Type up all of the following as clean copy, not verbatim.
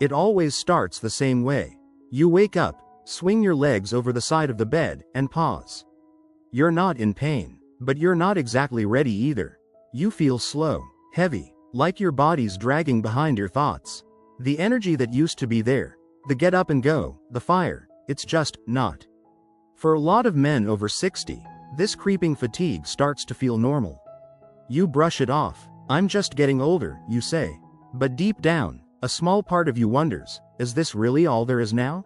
It always starts the same way. You wake up, swing your legs over the side of the bed, and pause. You're not in pain, but you're not exactly ready either. You feel slow, heavy, like your body's dragging behind your thoughts. The energy that used to be there, the get up and go, the fire, it's just not. For a lot of men over 60, this creeping fatigue starts to feel normal. You brush it off. I'm just getting older, you say. But deep down, a small part of you wonders, is this really all there is now?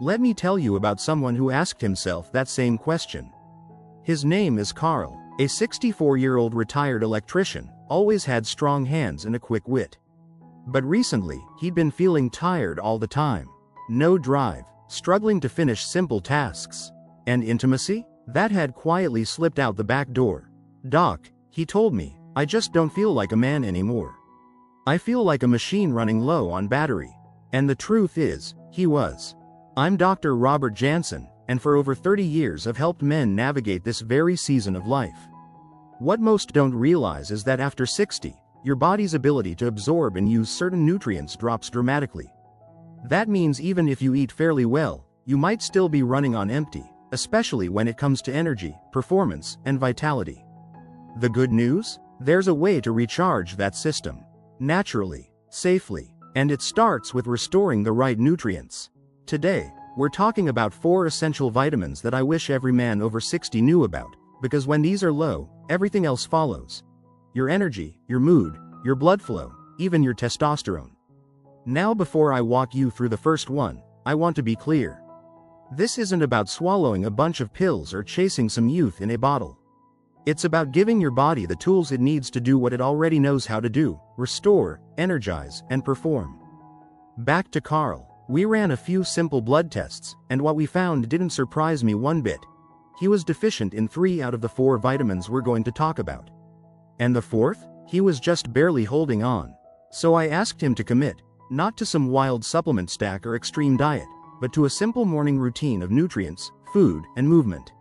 Let me tell you about someone who asked himself that same question. His name is Carl, a 64-year-old retired electrician, always had strong hands and a quick wit. But recently, he'd been feeling tired all the time. No drive, struggling to finish simple tasks. And intimacy? That had quietly slipped out the back door. "Doc," he told me, "I just don't feel like a man anymore. I feel like a machine running low on battery." And the truth is, he was. I'm Dr. Robert Jansen, and for over 30 years I've helped men navigate this very season of life. What most don't realize is that after 60, your body's ability to absorb and use certain nutrients drops dramatically. That means even if you eat fairly well, you might still be running on empty, especially when it comes to energy, performance, and vitality. The good news? There's a way to recharge that system. Naturally, safely, and it starts with restoring the right nutrients. Today, we're talking about 4 essential vitamins that I wish every man over 60 knew about, because when these are low, everything else follows. Your energy, your mood, your blood flow, even your testosterone. Now before I walk you through the first one, I want to be clear. This isn't about swallowing a bunch of pills or chasing some youth in a bottle. It's about giving your body the tools it needs to do what it already knows how to do: restore, energize, and perform. Back to Carl. We ran a few simple blood tests, and what we found didn't surprise me one bit. He was deficient in 3 out of the 4 vitamins we're going to talk about. And the 4th? He was just barely holding on. So I asked him to commit, not to some wild supplement stack or extreme diet, but to a simple morning routine of nutrients, food, and movement.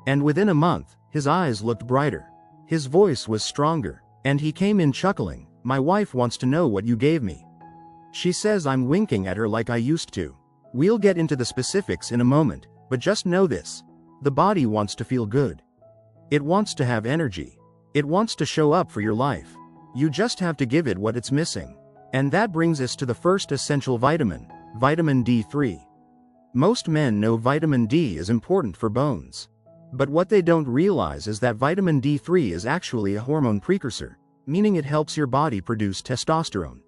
And within a month, his eyes looked brighter. His voice was stronger, and he came in chuckling, "My wife wants to know what you gave me. She says I'm winking at her like I used to." We'll get into the specifics in a moment, but just know this. The body wants to feel good. It wants to have energy. It wants to show up for your life. You just have to give it what it's missing. And that brings us to the first essential vitamin, vitamin D3. Most men know vitamin D is important for bones. But what they don't realize is that vitamin D3 is actually a hormone precursor, meaning it helps your body produce testosterone.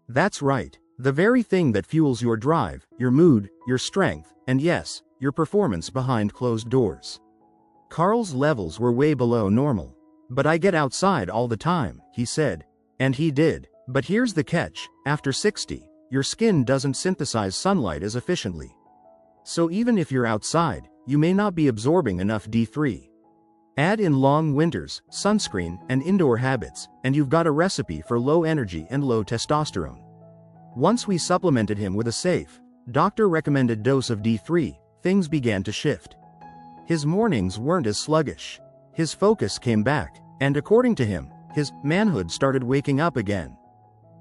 That's right, the very thing that fuels your drive, your mood, your strength, and yes, your performance behind closed doors. Carl's levels were way below normal. "But I get outside all the time," he said. And he did. But here's the catch: after 60, your skin doesn't synthesize sunlight as efficiently. So even if you're outside, you may not be absorbing enough D3. Add in long winters, sunscreen, and indoor habits, and you've got a recipe for low energy and low testosterone. Once we supplemented him with a safe, doctor-recommended dose of D3, things began to shift. His mornings weren't as sluggish. His focus came back, and according to him, his manhood started waking up again.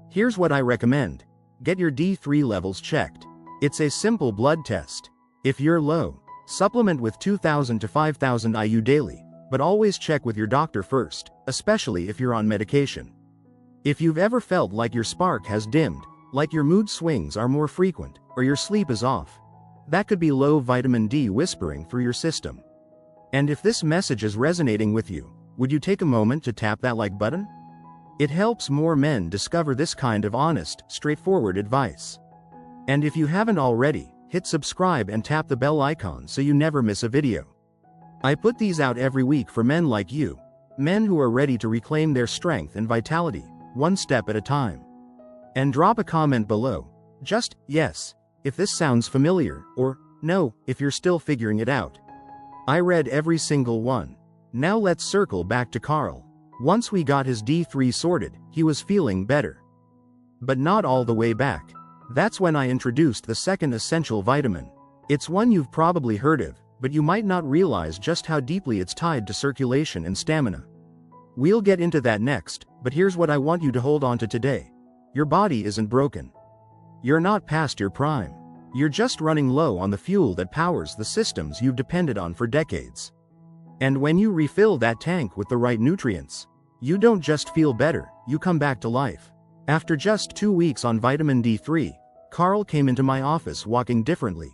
Here's what I recommend. Get your D3 levels checked. It's a simple blood test. If you're low, supplement with 2,000 to 5,000 IU daily, but always check with your doctor first, especially if you're on medication. If you've ever felt like your spark has dimmed, like your mood swings are more frequent, or your sleep is off, that could be low vitamin D whispering through your system. And if this message is resonating with you, would you take a moment to tap that like button? It helps more men discover this kind of honest, straightforward advice. And if you haven't already, hit subscribe and tap the bell icon so you never miss a video. I put these out every week for men like you, men who are ready to reclaim their strength and vitality, one step at a time. And drop a comment below, just yes, if this sounds familiar, or no, if you're still figuring it out. I read every single one. Now let's circle back to Carl. Once we got his D3 sorted, he was feeling better. But not all the way back. That's when I introduced the second essential vitamin. It's one you've probably heard of, but you might not realize just how deeply it's tied to circulation and stamina. We'll get into that next, but here's what I want you to hold on to today. Your body isn't broken. You're not past your prime. You're just running low on the fuel that powers the systems you've depended on for decades. And when you refill that tank with the right nutrients, you don't just feel better, you come back to life. After just 2 weeks on vitamin D3, Carl came into my office walking differently.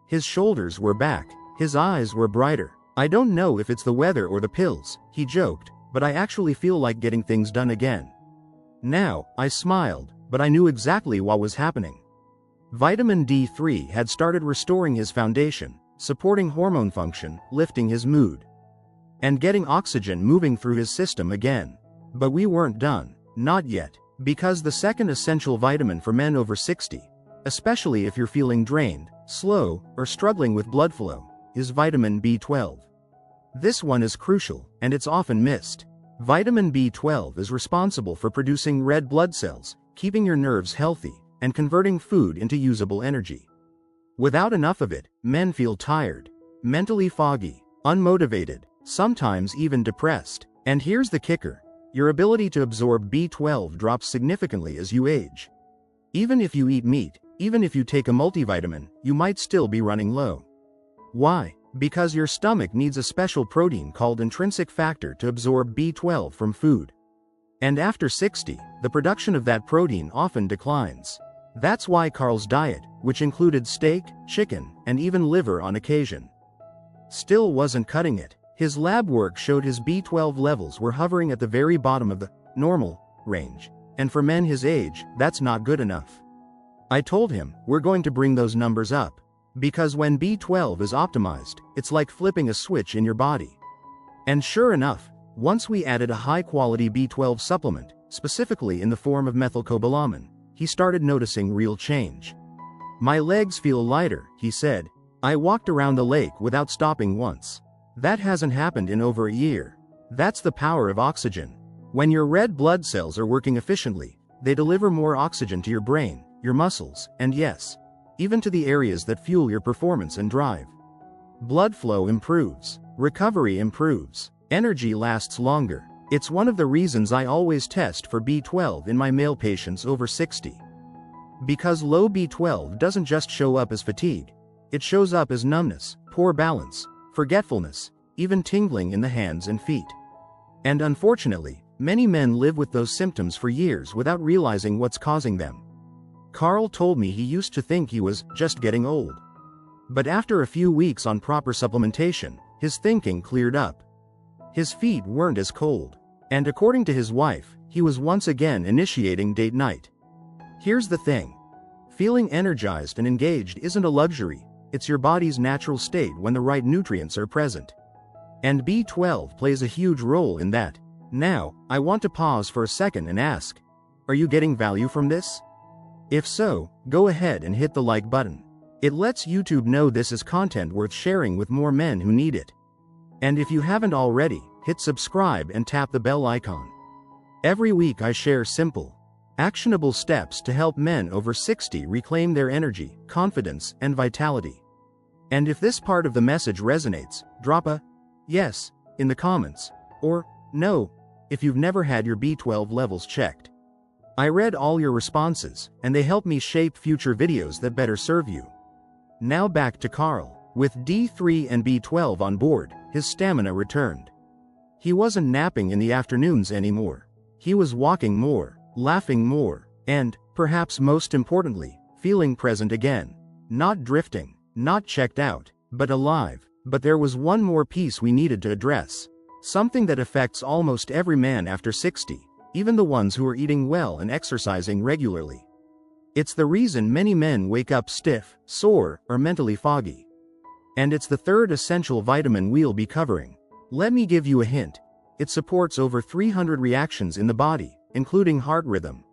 His shoulders were back, his eyes were brighter. I don't know if it's the weather or the pills, he joked, but I actually feel like getting things done again. Now, I smiled, but I knew exactly what was happening. Vitamin D3 had started restoring his foundation, supporting hormone function, lifting his mood, and getting oxygen moving through his system again. But we weren't done, not yet, because the second essential vitamin for men over 60, especially if you're feeling drained, slow, or struggling with blood flow, is vitamin B12. This one is crucial, and it's often missed. Vitamin B12 is responsible for producing red blood cells, keeping your nerves healthy, and converting food into usable energy. Without enough of it, men feel tired, mentally foggy, unmotivated, sometimes even depressed. And here's the kicker: your ability to absorb B12 drops significantly as you age. Even if you eat meat, even if you take a multivitamin, you might still be running low. Why? Because your stomach needs a special protein called intrinsic factor to absorb B12 from food. And after 60, the production of that protein often declines. That's why Carl's diet, which included steak, chicken, and even liver on occasion, still wasn't cutting it. His lab work showed his B12 levels were hovering at the very bottom of the normal range. And for men his age, that's not good enough. I told him, we're going to bring those numbers up. Because when B12 is optimized, it's like flipping a switch in your body. And sure enough, once we added a high-quality B12 supplement, specifically in the form of methylcobalamin, he started noticing real change. My legs feel lighter, he said. I walked around the lake without stopping once. That hasn't happened in over a year. That's the power of oxygen. When your red blood cells are working efficiently, they deliver more oxygen to your brain, your muscles, and yes, even to the areas that fuel your performance and drive. Blood flow improves, recovery improves, energy lasts longer. It's one of the reasons I always test for B12 in my male patients over 60. Because low B12 doesn't just show up as fatigue, it shows up as numbness, poor balance, forgetfulness, even tingling in the hands and feet. And unfortunately, many men live with those symptoms for years without realizing what's causing them. Carl told me he used to think he was just getting old. But after a few weeks on proper supplementation, his thinking cleared up. His feet weren't as cold. And according to his wife, he was once again initiating date night. Here's the thing. Feeling energized and engaged isn't a luxury, it's your body's natural state when the right nutrients are present. And B12 plays a huge role in that. Now, I want to pause for a second and ask, are you getting value from this? If so, go ahead and hit the like button. It lets YouTube know this is content worth sharing with more men who need it. And if you haven't already, hit subscribe and tap the bell icon. Every week I share simple, actionable steps to help men over 60 reclaim their energy, confidence, and vitality. And if this part of the message resonates, drop a yes in the comments, or no if you've never had your B12 levels checked. I read all your responses, and they help me shape future videos that better serve you. Now back to Carl. With D3 and B12 on board, his stamina returned. He wasn't napping in the afternoons anymore. He was walking more, laughing more, and, perhaps most importantly, feeling present again. Not drifting, not checked out, but alive. But there was one more piece we needed to address. Something that affects almost every man after 60. Even the ones who are eating well and exercising regularly. It's the reason many men wake up stiff, sore, or mentally foggy. And it's the third essential vitamin we'll be covering. Let me give you a hint. It supports over 300 reactions in the body, including heart rhythm,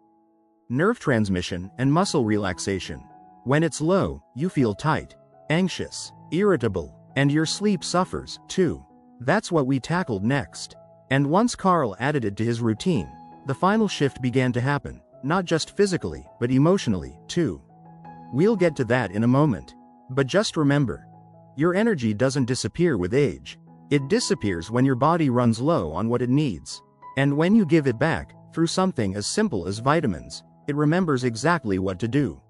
nerve transmission, and muscle relaxation. When it's low, you feel tight, anxious, irritable, and your sleep suffers, too. That's what we tackled next. And once Carl added it to his routine, the final shift began to happen, not just physically, but emotionally, too. We'll get to that in a moment. But just remember, your energy doesn't disappear with age. It disappears when your body runs low on what it needs. And when you give it back, through something as simple as vitamins, it remembers exactly what to do.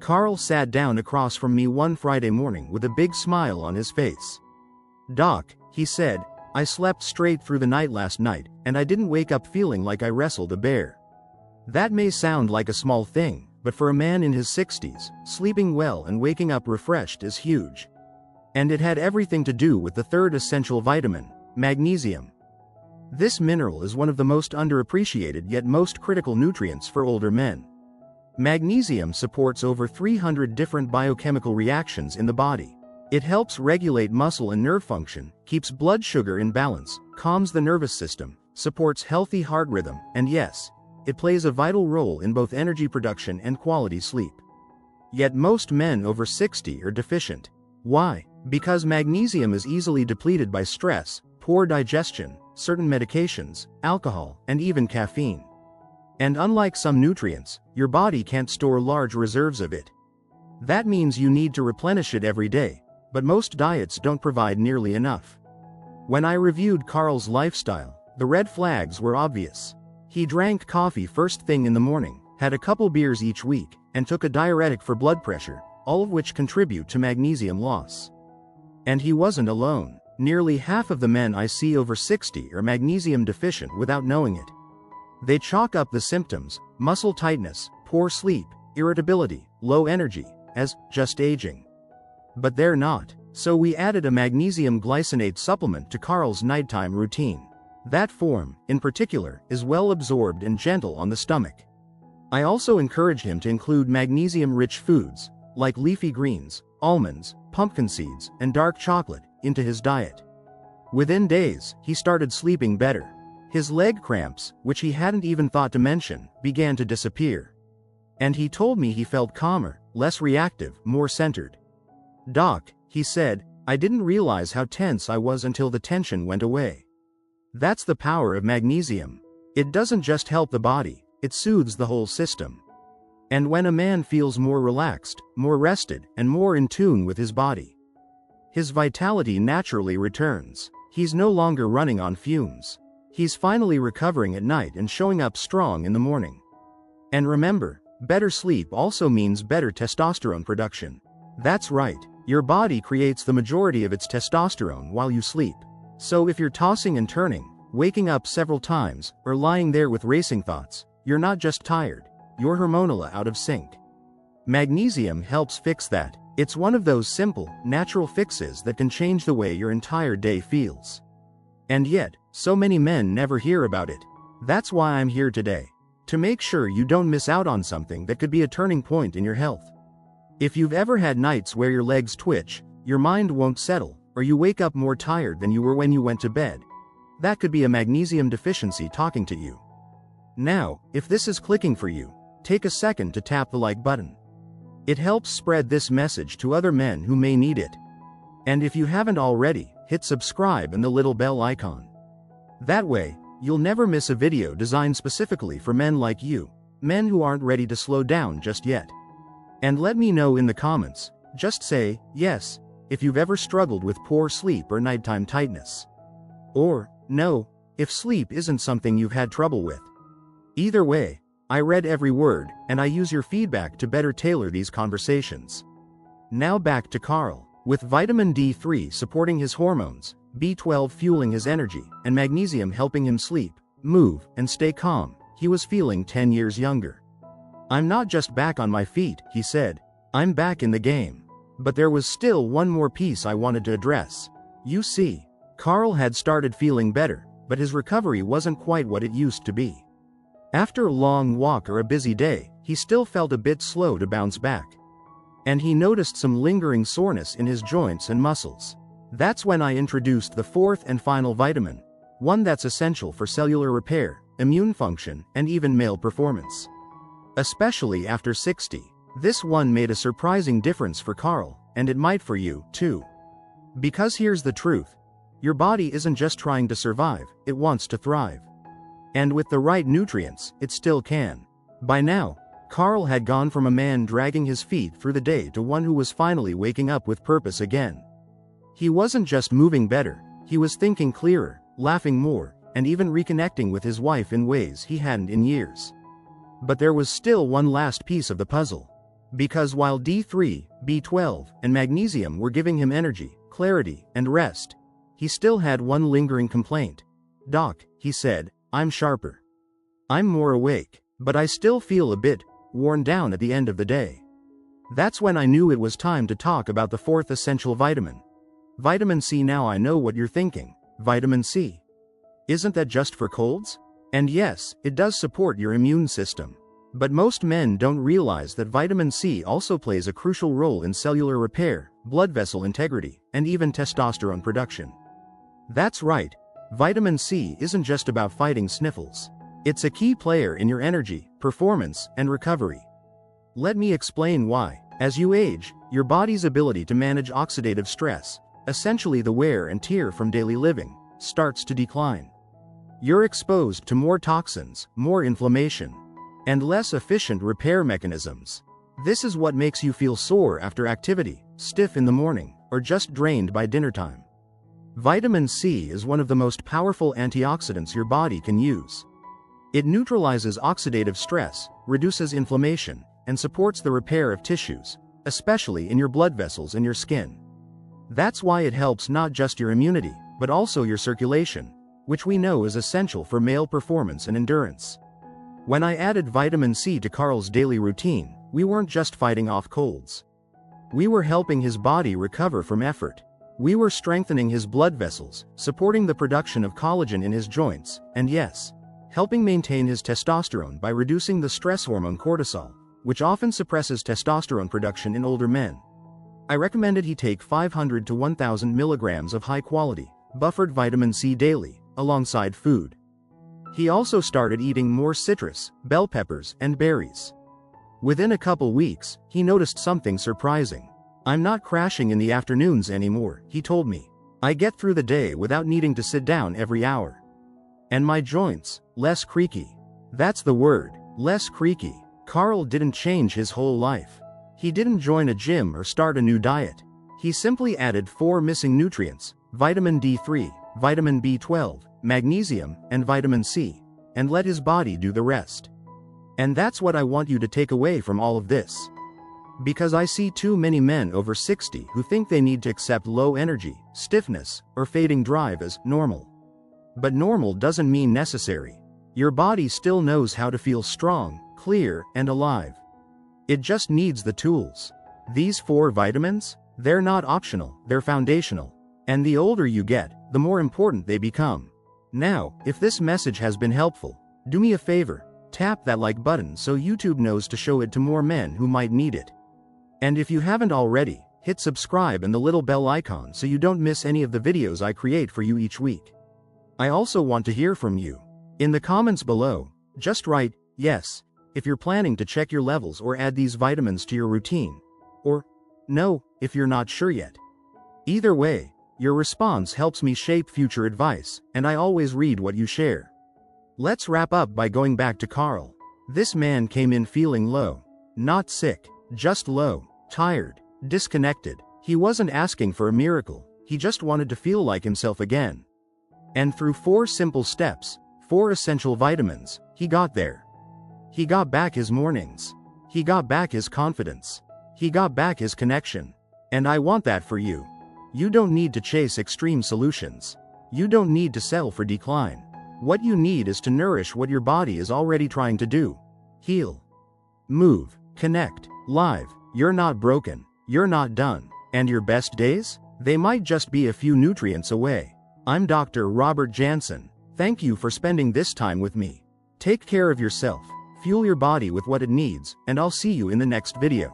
Carl sat down across from me one Friday morning with a big smile on his face. "Doc," he said, "I slept straight through the night last night, and I didn't wake up feeling like I wrestled a bear." That may sound like a small thing, but for a man in his 60s, sleeping well and waking up refreshed is huge. And it had everything to do with the third essential vitamin, magnesium. This mineral is one of the most underappreciated yet most critical nutrients for older men. Magnesium supports over 300 different biochemical reactions in the body. It helps regulate muscle and nerve function, keeps blood sugar in balance, calms the nervous system, supports healthy heart rhythm, and yes, it plays a vital role in both energy production and quality sleep. Yet most men over 60 are deficient. Why? Because magnesium is easily depleted by stress, poor digestion, certain medications, alcohol, and even caffeine. And unlike some nutrients, your body can't store large reserves of it. That means you need to replenish it every day, but most diets don't provide nearly enough. When I reviewed Carl's lifestyle, the red flags were obvious. He drank coffee first thing in the morning, had a couple beers each week, and took a diuretic for blood pressure, all of which contribute to magnesium loss. And he wasn't alone. Nearly half of the men I see over 60 are magnesium deficient without knowing it. They chalk up the symptoms, muscle tightness, poor sleep, irritability, low energy, as just aging. But they're not. So we added a magnesium glycinate supplement to Carl's nighttime routine. That form, in particular, is well absorbed and gentle on the stomach. I also encourage him to include magnesium-rich foods, like leafy greens, almonds, pumpkin seeds, and dark chocolate, into his diet. Within days, he started sleeping better. His leg cramps, which he hadn't even thought to mention, began to disappear. And he told me he felt calmer, less reactive, more centered. "Doc," he said, "I didn't realize how tense I was until the tension went away." That's the power of magnesium. It doesn't just help the body, it soothes the whole system. And when a man feels more relaxed, more rested, and more in tune with his body, his vitality naturally returns. He's no longer running on fumes. He's finally recovering at night and showing up strong in the morning. And remember, better sleep also means better testosterone production. That's right, your body creates the majority of its testosterone while you sleep. So if you're tossing and turning, waking up several times, or lying there with racing thoughts, you're not just tired, you're hormonally out of sync. Magnesium helps fix that. It's one of those simple, natural fixes that can change the way your entire day feels. And yet, so many men never hear about it. That's why I'm here today. To make sure you don't miss out on something that could be a turning point in your health. If you've ever had nights where your legs twitch, your mind won't settle, or you wake up more tired than you were when you went to bed, that could be a magnesium deficiency talking to you. Now, if this is clicking for you, take a second to tap the like button. It helps spread this message to other men who may need it. And if you haven't already, hit subscribe and the little bell icon. That way, you'll never miss a video designed specifically for men like you, men who aren't ready to slow down just yet. And let me know in the comments, just say, yes, if you've ever struggled with poor sleep or nighttime tightness. Or, no, if sleep isn't something you've had trouble with. Either way, I read every word, and I use your feedback to better tailor these conversations. Now back to Carl. With vitamin D3 supporting his hormones, B12 fueling his energy, and magnesium helping him sleep, move, and stay calm, he was feeling 10 years younger. "I'm not just back on my feet," he said. "I'm back in the game." But there was still one more piece I wanted to address. You see, Carl had started feeling better, but his recovery wasn't quite what it used to be. After a long walk or a busy day, he still felt a bit slow to bounce back. And he noticed some lingering soreness in his joints and muscles. That's when I introduced the fourth and final vitamin, one that's essential for cellular repair, immune function, and even male performance. Especially after 60, this one made a surprising difference for Carl, and it might for you, too. Because here's the truth. Your body isn't just trying to survive, it wants to thrive. And with the right nutrients, it still can. By now, Carl had gone from a man dragging his feet through the day to one who was finally waking up with purpose again. He wasn't just moving better, he was thinking clearer, laughing more, and even reconnecting with his wife in ways he hadn't in years. But there was still one last piece of the puzzle. Because while D3, B12, and magnesium were giving him energy, clarity, and rest, he still had one lingering complaint. "Doc," he said, "I'm sharper. I'm more awake, but I still feel a bit worn down at the end of the day." That's when I knew it was time to talk about the fourth essential vitamin. Vitamin C. Now I know what you're thinking. Vitamin C. Isn't that just for colds? And yes, it does support your immune system. But most men don't realize that vitamin C also plays a crucial role in cellular repair, blood vessel integrity, and even testosterone production. That's right, vitamin C isn't just about fighting sniffles. It's a key player in your energy, performance, and recovery. Let me explain why. As you age, your body's ability to manage oxidative stress, essentially the wear and tear from daily living, starts to decline. You're exposed to more toxins, more inflammation, and less efficient repair mechanisms. This is what makes you feel sore after activity, stiff in the morning, or just drained by dinner time. Vitamin C is one of the most powerful antioxidants your body can use. It neutralizes oxidative stress, reduces inflammation, and supports the repair of tissues, especially in your blood vessels and your skin. That's why it helps not just your immunity, but also your circulation, which we know is essential for male performance and endurance. When I added vitamin C to Carl's daily routine, we weren't just fighting off colds. We were helping his body recover from effort. We were strengthening his blood vessels, supporting the production of collagen in his joints, and yes, helping maintain his testosterone by reducing the stress hormone cortisol, which often suppresses testosterone production in older men. I recommended he take 500 to 1,000 milligrams of high-quality, buffered vitamin C daily, alongside food. He also started eating more citrus, bell peppers, and berries. Within a couple weeks, he noticed something surprising. "I'm not crashing in the afternoons anymore," he told me. "I get through the day without needing to sit down every hour. And my joints, less creaky." That's the word, less creaky. Carl didn't change his whole life. He didn't join a gym or start a new diet. He simply added 4 missing nutrients: vitamin D3, vitamin B12, magnesium, and vitamin C, and let his body do the rest. And that's what I want you to take away from all of this. Because I see too many men over 60 who think they need to accept low energy, stiffness, or fading drive as normal. But normal doesn't mean necessary. Your body still knows how to feel strong, clear, and alive. It just needs the tools. These 4 vitamins, they're not optional, they're foundational. And the older you get, the more important they become. Now, if this message has been helpful, do me a favor, tap that like button so YouTube knows to show it to more men who might need it. And if you haven't already, hit subscribe and the little bell icon so you don't miss any of the videos I create for you each week. I also want to hear from you. In the comments below, just write, yes, if you're planning to check your levels or add these vitamins to your routine. Or, no, if you're not sure yet. Either way, your response helps me shape future advice, and I always read what you share. Let's wrap up by going back to Carl. This man came in feeling low. Not sick, just low, tired, disconnected. He wasn't asking for a miracle, he just wanted to feel like himself again. And through 4 simple steps, 4 essential vitamins, he got there. He got back his mornings. He got back his confidence. He got back his connection. And I want that for you. You don't need to chase extreme solutions. You don't need to settle for decline. What you need is to nourish what your body is already trying to do. Heal. Move. Connect. Live. You're not broken. You're not done. And your best days? They might just be a few nutrients away. I'm Dr. Robert Jansen. Thank you for spending this time with me. Take care of yourself. Fuel your body with what it needs, and I'll see you in the next video.